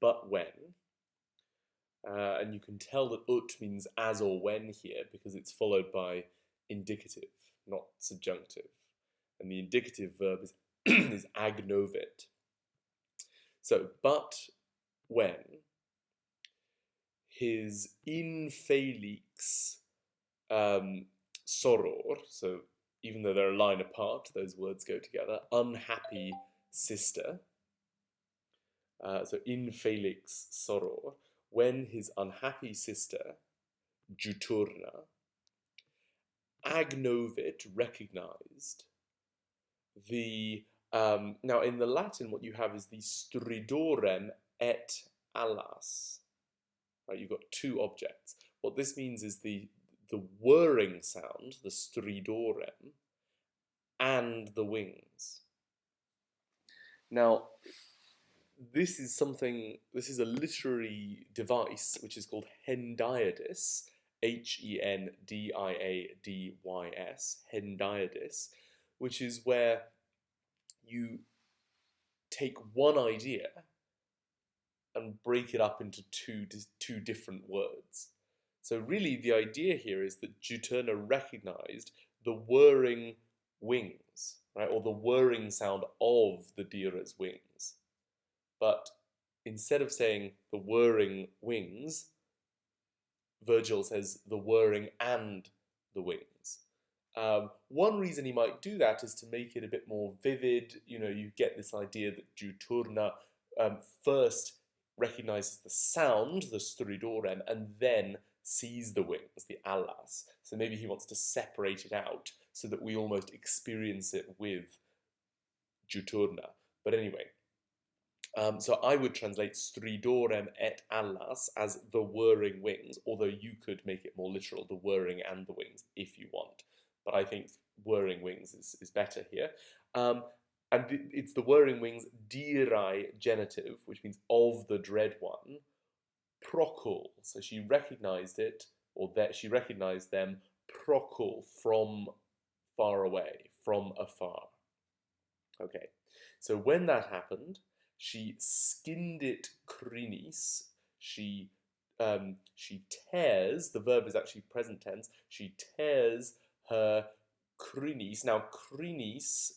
but when. And you can tell that ut means as or when here because it's followed by indicative, not subjunctive. And the indicative verb is, is agnovit. So, but when his infelix soror, so even though they're a line apart, those words go together, unhappy sister, so infelix soror, when his unhappy sister, Juturna, agnovit, recognized the, now in the Latin what you have is the stridorem et alas, right? You've got two objects. What this means is the whirring sound, the stridorem, and the wings. Now, this is a literary device which is called hendiadys, Hendiadys, hendiadys, which is where you take one idea and break it up into two different words. So really the idea here is that Juturna recognized the whirring wings, right, or the whirring sound of the Dira's wings. But instead of saying the whirring wings, Virgil says the whirring and the wings. One reason he might do that is to make it a bit more vivid. You know, you get this idea that Juturna first recognizes the sound, the stridorem, and then sees the wings, the alas. So maybe he wants to separate it out so that we almost experience it with Juturna. But anyway, so I would translate stridorem et alas as the whirring wings, although you could make it more literal, the whirring and the wings, if you want. But I think whirring wings is better here. And it's the whirring wings, dirai genitive, which means of the dread one, procul. So she recognized it, or that she recognized them, procul, from far away, from afar. Okay, so when that happened, she skinned it krinis. She tears. The verb is actually present tense. She tears her krinis. Now krinis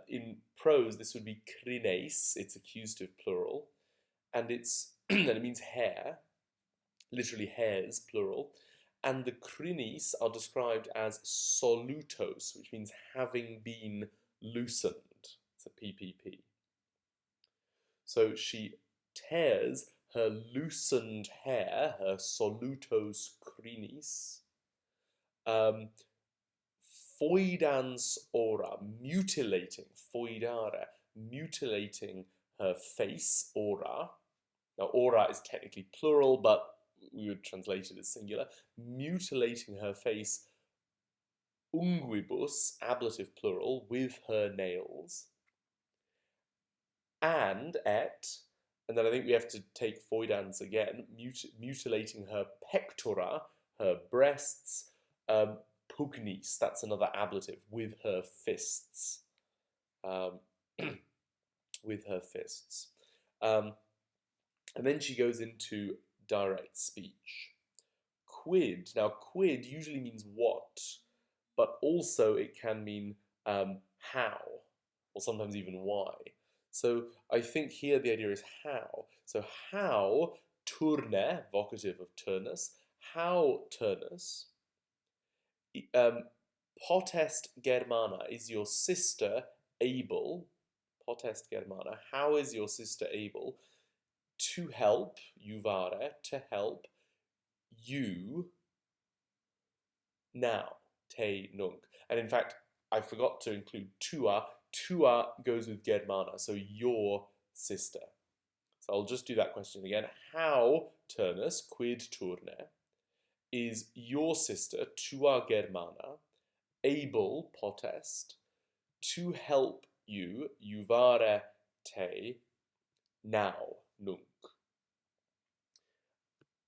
in prose this would be krines. It's accusative plural, and it's and it means hair, literally hairs plural. And the krinis are described as solutos, which means having been loosened. It's a PPP. So she tears her loosened hair, her solutos krinis, foidans ora, mutilating, foidare, mutilating her face, ora. Now, ora is technically plural, but we would translate it as singular. Mutilating her face, unguibus, ablative plural, with her nails. And then I think we have to take foidans again, mutilating her pectora, her breasts, pugnis, that's another ablative, with her fists. With her fists. And then she goes into direct speech. Quid. Now, quid usually means what, but also it can mean how, or sometimes even why. So I think here the idea is how. So how turne, vocative of Turnus, how Turnus, potest Germana, is your sister able, potest Germana, how is your sister able to help, juvare, to help you now, te nunc. And in fact, I forgot to include tua. Tua goes with Germana, so your sister. So I'll just do that question again. How, Turnus, quid turne, is your sister, tua Germana, able, potest, to help you, juvare te, now, nunc.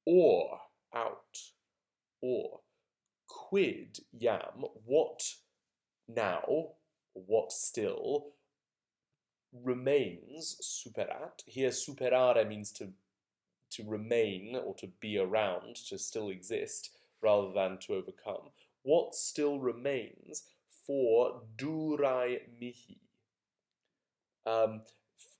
Or, out, or, quid jam, what now, what still, remains superat. Here superare means to to remain or to be around, to still exist, rather than to overcome. What still remains for durai mihi,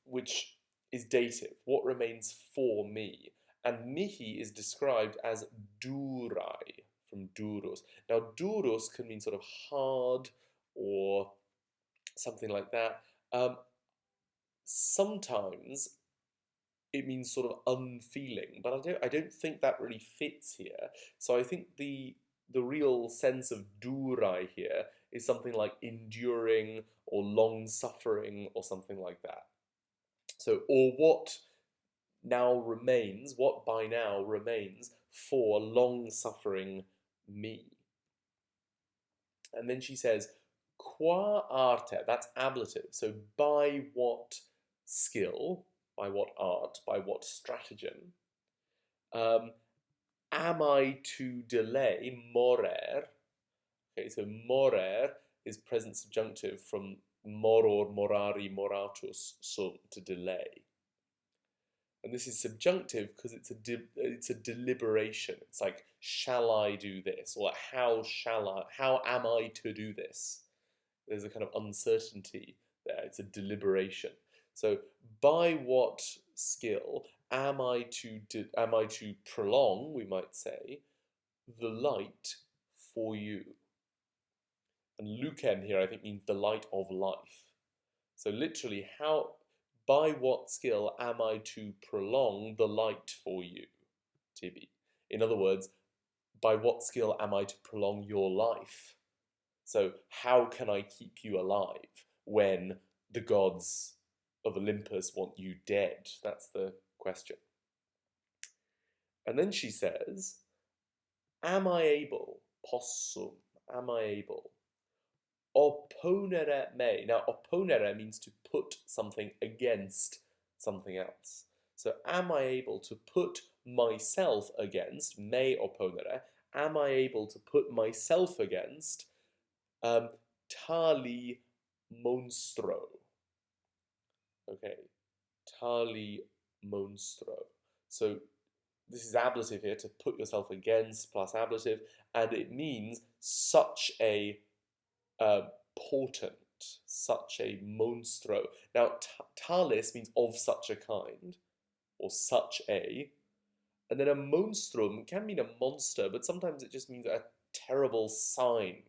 which is dative. What remains for me? And mihi is described as durai, from duros. Now, duros can mean sort of hard or something like that. Sometimes it means sort of unfeeling, but I don't think that really fits here. So I think the real sense of durai here is something like enduring or long suffering or something like that. So, or what by now remains for long suffering me. And then she says, qua arte, that's ablative. So by what skill, by what art, by what stratagem, am I to delay morer? Okay, so morer is present subjunctive from moror, morari, moratus, sum, to delay. And this is subjunctive because it's a deliberation. It's like, shall I do this? Or how am I to do this? There's a kind of uncertainty there. It's a deliberation. So, by what skill am I to prolong, we might say, the light for you? And lucem here, I think, means the light of life. So literally, by what skill am I to prolong the light for you, Tibi? In other words, by what skill am I to prolong your life? So how can I keep you alive when the gods of Olympus want you dead? That's the question. And then she says, am I able, possum, am I able, opponere me. Now, opponere means to put something against something else. So, am I able to put myself against, me opponere, am I able to put myself against tali monstro? Okay, tali monstro. So, this is ablative here, to put yourself against plus ablative, and it means such a portent, such a monstro. Now, talis means of such a kind, or such a, and then a monstrum can mean a monster, but sometimes it just means a terrible sign,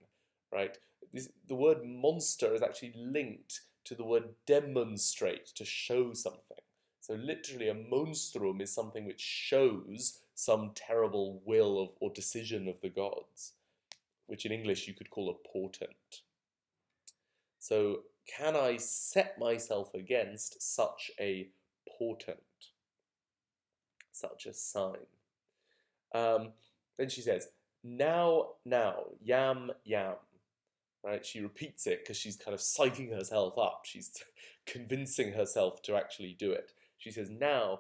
right? The word monster is actually linked to the word demonstrate, to show something. So literally, a monstrum is something which shows some terrible will or decision of the gods, which in English you could call a portent. So, can I set myself against such a portent, such a sign? Then she says, now, yam, yam. Right? She repeats it because she's kind of psyching herself up. She's convincing herself to actually do it. She says, now,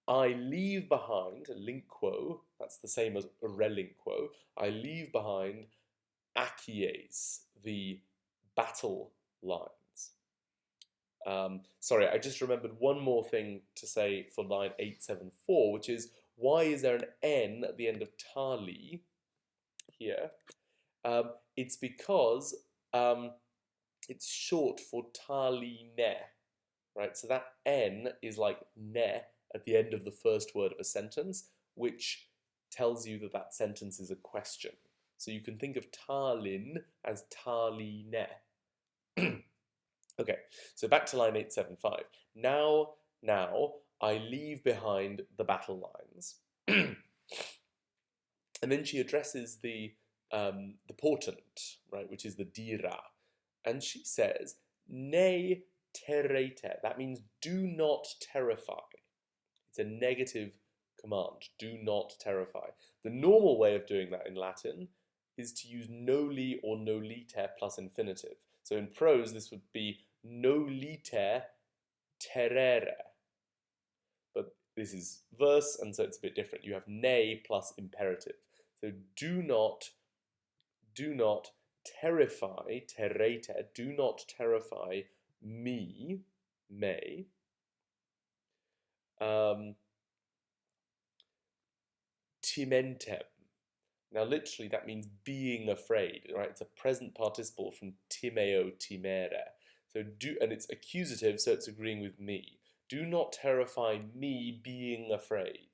I leave behind, linquo, that's the same as relinquo, I leave behind acies, the battle lines. Sorry, I just remembered one more thing to say for line 874, which is, why is there an N at the end of tali here? It's because it's short for tali ne, right? So that N is like ne at the end of the first word of a sentence, which tells you that that sentence is a question. So you can think of Tallinn as tali ne. Okay, so back to line 875. Now, I leave behind the battle lines. And then she addresses the portent, right, which is the dira. And she says, ne terrete. That means do not terrify. It's a negative command. Do not terrify. The normal way of doing that in Latin is to use noli or nolite plus infinitive. So in prose, this would be nolite terrere. But this is verse, and so it's a bit different. You have ne plus imperative. So do not terrify, terrete, do not terrify me, timentem. Now, literally, that means being afraid, right? It's a present participle from timeo, timere. So and it's accusative, so it's agreeing with me. Do not terrify me being afraid,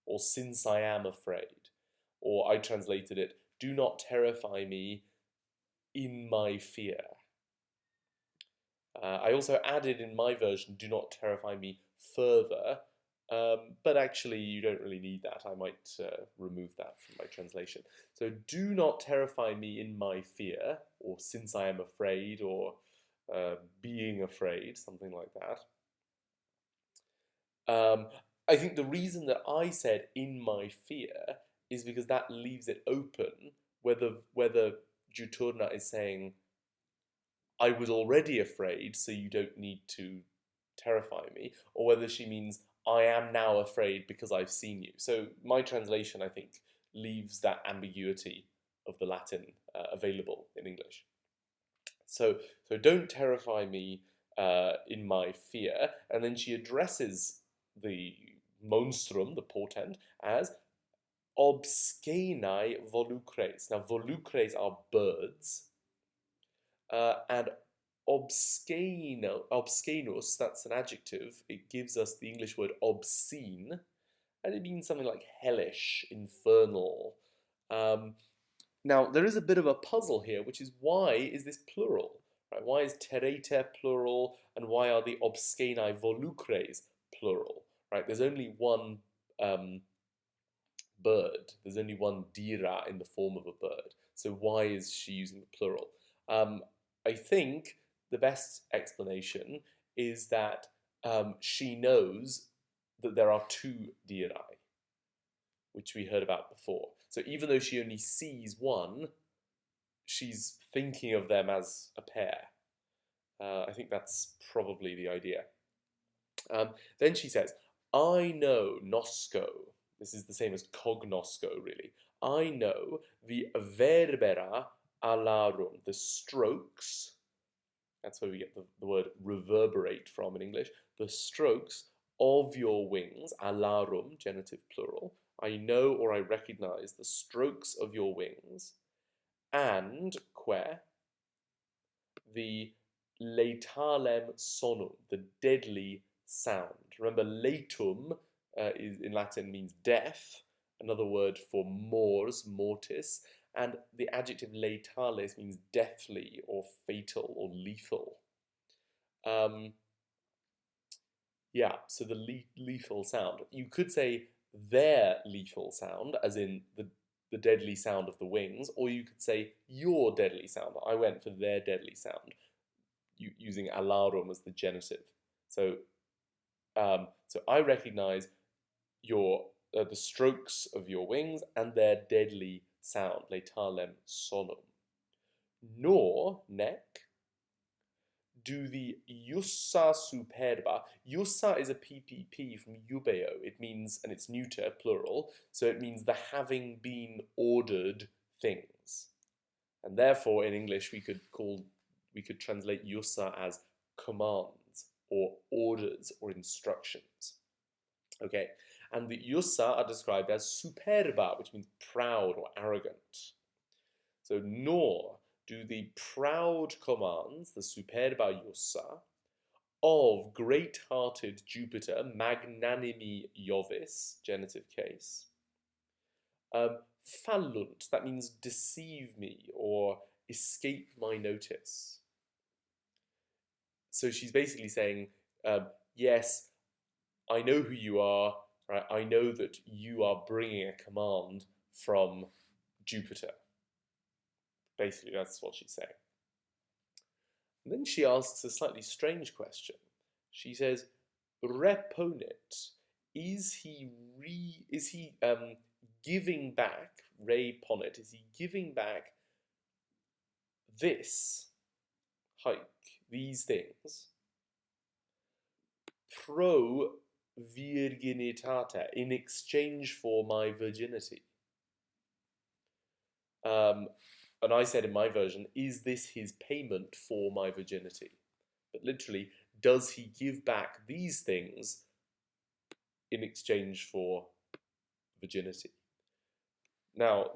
or since I am afraid. Or I translated it, do not terrify me in my fear. I also added in my version, do not terrify me further, but actually you don't really need that. I might remove that from my translation. So do not terrify me in my fear, or since I am afraid, or being afraid, something like that. I think the reason that I said in my fear is because that leaves it open whether Juturna is saying, I was already afraid, so you don't need to terrify me, or whether she means, I am now afraid because I've seen you. So my translation, I think, leaves that ambiguity of the Latin available in English. So don't terrify me in my fear. And then she addresses the monstrum, the portent, as obscenae volucres. Now, volucres are birds. And obscenus, that's an adjective. It gives us the English word obscene, and it means something like hellish, infernal. Now, there is a bit of a puzzle here, which is why is this plural? Right? Why is terete plural, and why are the obscenae volucres plural? Right? There's only one bird. There's only one dira in the form of a bird. So why is she using the plural? I think the best explanation is that she knows that there are two dirae, which we heard about before. So even though she only sees one, she's thinking of them as a pair. I think that's probably the idea. Then she says, I know nosco. This is the same as cognosco, really. I know the verbera alarum, the strokes. That's where we get the word reverberate from in English. The strokes of your wings, alarum, genitive plural. I know or I recognize the strokes of your wings. And, the letalem sonum, the deadly sound. Remember, latum is in Latin means death, another word for mors, mortis, and the adjective letales means deathly or fatal or lethal. Yeah, so the lethal sound. You could say their lethal sound, as in the deadly sound of the wings, or you could say your deadly sound. I went for their deadly sound, using alarum as the genitive. So, so I recognize the strokes of your wings and their deadly sound, letalem sonum. Nor, nec, do the jussa superba. Jussa is a PPP from jubeo. It means, and it's neuter, plural, so it means the having been ordered things. And therefore, in English, we could translate jussa as commands or orders or instructions. Okay, and the jussa are described as superba, which means proud or arrogant. So nor do the proud commands, the superba jussa, of great-hearted Jupiter, magnanimi Jovis, genitive case, fallunt, that means deceive me or escape my notice. So she's basically saying, yes, I know who you are, right? I know that you are bringing a command from Jupiter. Basically, that's what she's saying. And then she asks a slightly strange question. She says, reponit, is he giving back, reponit, is he giving back this hike, these things, pro virginitate, in exchange for my virginity? And I said in my version, is this his payment for my virginity? But literally, does he give back these things in exchange for virginity? Now,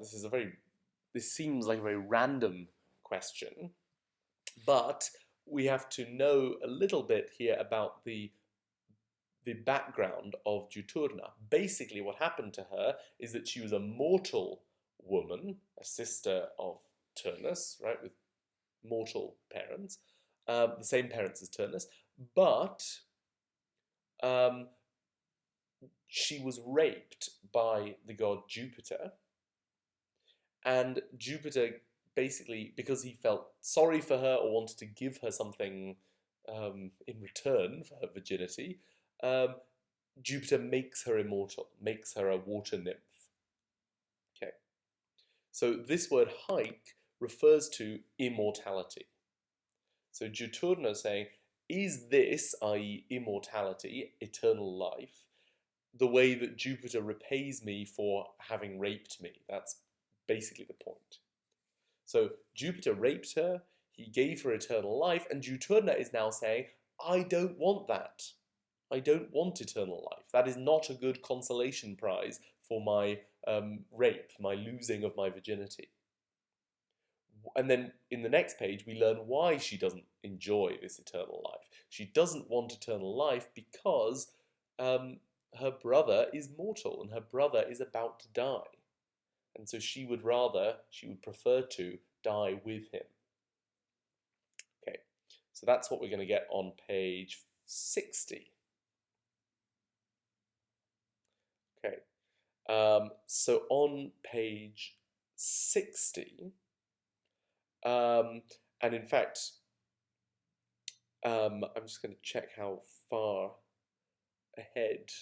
this seems like a very random question, but we have to know a little bit here about the background of Juturna. Basically, what happened to her is that she was a mortal woman, a sister of Turnus, right, with mortal parents, the same parents as Turnus, but um, she was raped by the god Jupiter, and Jupiter basically, because he felt sorry for her or wanted to give her something in return for her virginity, um, Jupiter makes her immortal, makes her a water nymph. Okay, so this word haik refers to immortality. So Juturna is saying, is this, i.e., immortality, eternal life, the way that Jupiter repays me for having raped me? That's basically the point. So Jupiter raped her, he gave her eternal life, and Juturna is now saying, I don't want that. I don't want eternal life. That is not a good consolation prize for my rape, my losing of my virginity. And then in the next page, we learn why she doesn't enjoy this eternal life. She doesn't want eternal life because her brother is mortal and her brother is about to die. And so she would prefer to die with him. Okay, so that's what we're going to get on page 60. Okay, so on page 60, and in fact, I'm just going to check how far ahead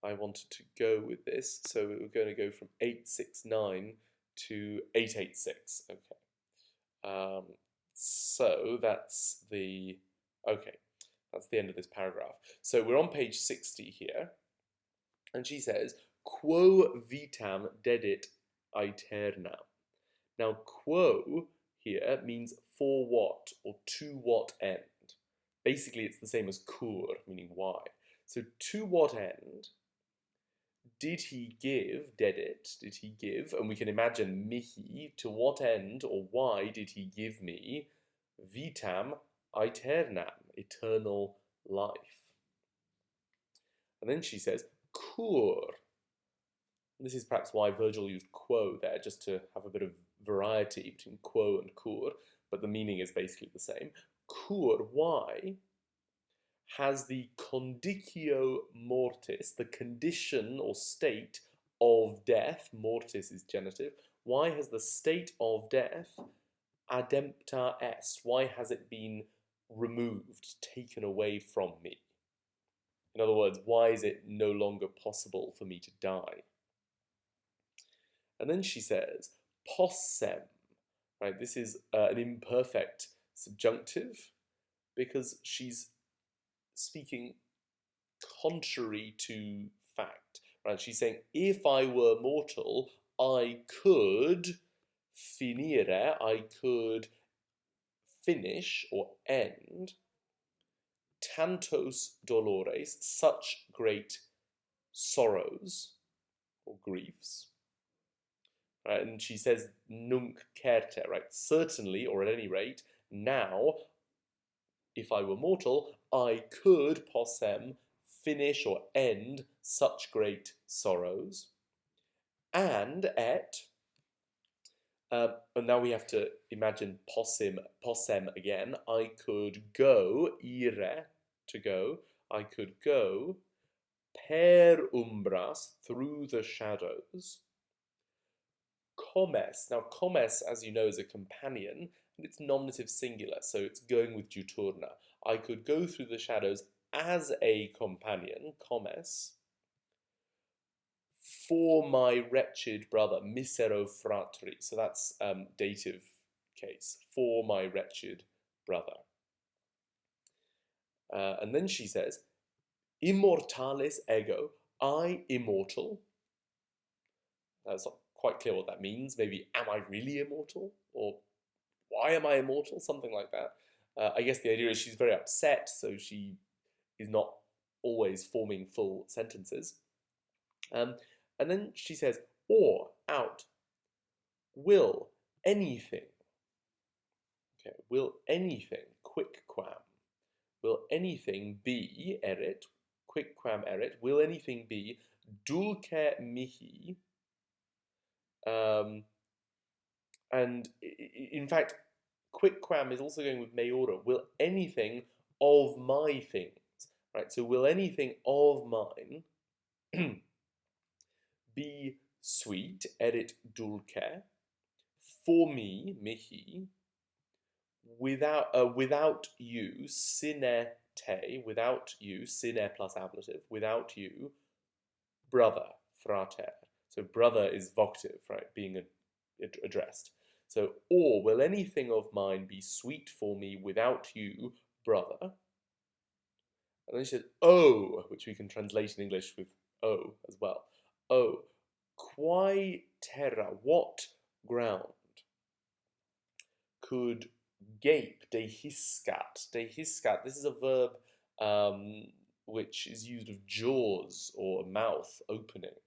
I wanted to go with this. So we're going to go from 869 to 886. Okay. So that's the end of this paragraph. So we're on page 60 here, and she says, "Quo vitam dedit aeterna." Now, quo here means for what or to what end. Basically, it's the same as cur, meaning why. So, to what end did he give, did he give, and we can imagine mihi, to what end or why did he give me vitam aeternam, eternal life? And then she says, cur. This is perhaps why Virgil used quo there, just to have a bit of variety between quo and cur, but the meaning is basically the same. Cur, why, has the condicio mortis, the condition or state of death, mortis is genitive, why has the state of death adempta est, why has it been removed, taken away from me? In other words, why is it no longer possible for me to die? And then she says, possem, right? This is an imperfect subjunctive because she's speaking contrary to fact, right? She's saying, if I were mortal, I could finire, I could finish or end tantos dolores, such great sorrows or griefs. Right? And she says, nunc certe, right? Certainly, or at any rate, now, if I were mortal, I could possem, finish or end such great sorrows. And and now we have to imagine possem again. I could go, ire, to go. I could go per umbras, through the shadows. Comes. Now, comes, as you know, is a companion, and it's nominative singular, so it's going with Juturna. I could go through the shadows as a companion, comes, for my wretched brother, misero fratri. So that's dative case, for my wretched brother. And then she says, immortalis ego, I immortal. That's not quite clear what that means. Maybe, am I really immortal? Or why am I immortal? Something like that. I guess the idea is she's very upset, so she is not always forming full sentences. And then she says, or, out, will anything, okay, will anything, quicquam, will anything be, erit, quicquam erit, will anything be dulce mihi, and in fact, quicquam is also going with meora, will anything of my things, right? So will anything of mine be sweet, erit dulce, for me, mihi, without you, sine te, without you, sine plus ablative, without you, brother, frater. So brother is vocative, right, being addressed. So, or will anything of mine be sweet for me without you, brother? And then she says, oh, which we can translate in English with oh as well. Oh, quae terra, what ground could gape, dehiscat. Dehiscat, this is a verb which is used of jaws or mouth opening,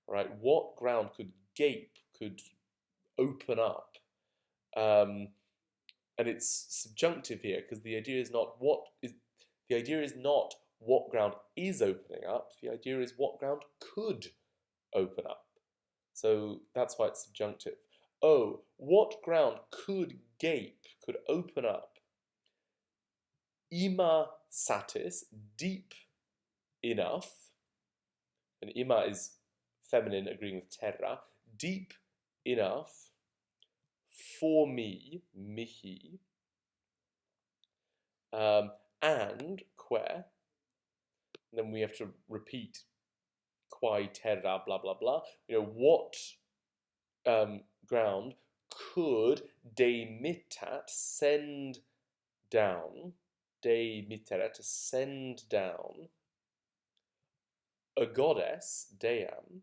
right? What ground could gape, could open up? And it's subjunctive here because the idea is not what ground is opening up. The idea is what ground could open up. So that's why it's subjunctive. Oh, what ground could gape, could open up? Ima satis, deep enough. And ima is feminine, agreeing with terra. Deep enough for me, mihi. And que. Then we have to repeat quae terra, blah, blah, blah. What ground could demitat, send down, demiteret, to send down, a goddess, deam.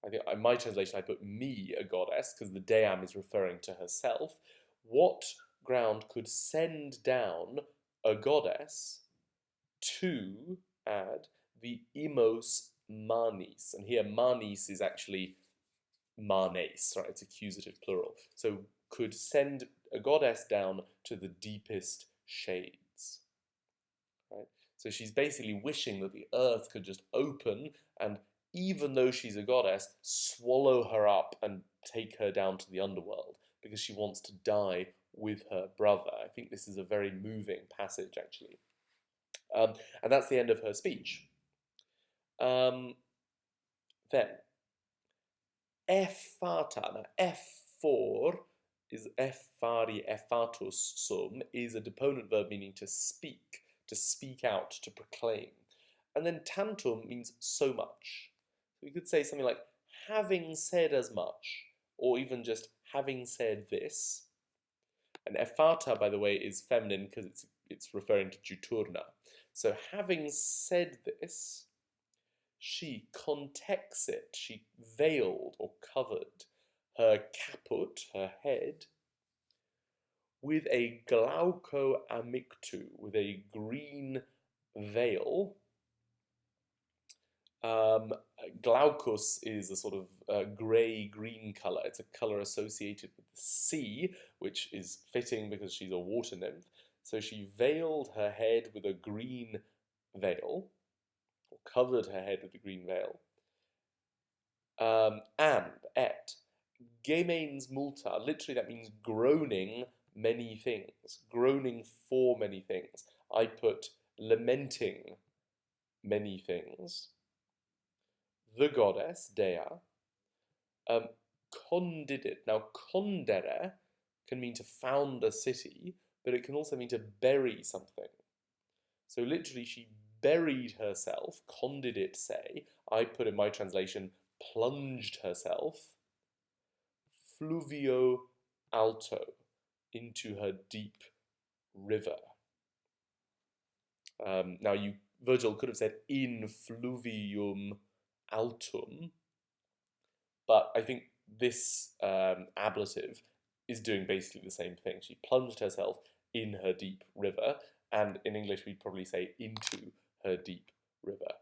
I think in my translation I put me, a goddess, because the deam is referring to herself. What ground could send down a goddess to add the imos manis? And here manis is actually manes, right? It's accusative plural. So could send a goddess down to the deepest shades, right? So she's basically wishing that the earth could just open and, even though she's a goddess, swallow her up and take her down to the underworld because she wants to die with her brother. I think this is a very moving passage, actually. And that's the end of her speech. Then, effata. Now, effor is effari, effatus sum, is a deponent verb meaning to speak out, to proclaim. And then tantum means so much. We could say something like, having said as much, or even just having said this. And effata, by the way, is feminine because it's referring to juturna. So having said this, she contexit, she veiled or covered her caput, her head, with a glauco amictu, with a green veil. Glaucus is a sort of grey-green colour. It's a colour associated with the sea, which is fitting because she's a water nymph. So she veiled her head with a green veil, or covered her head with a green veil. And, gemeins multa, literally that means groaning many things, groaning for many things. I put lamenting many things. The goddess, Dea, condidit. Now, condere can mean to found a city, but it can also mean to bury something. So literally, she buried herself, condidit say, I put in my translation, plunged herself, fluvio alto, into her deep river. Now, Virgil could have said in fluvium altum, but I think this ablative is doing basically the same thing. She plunged herself in her deep river, and in English we'd probably say into her deep river.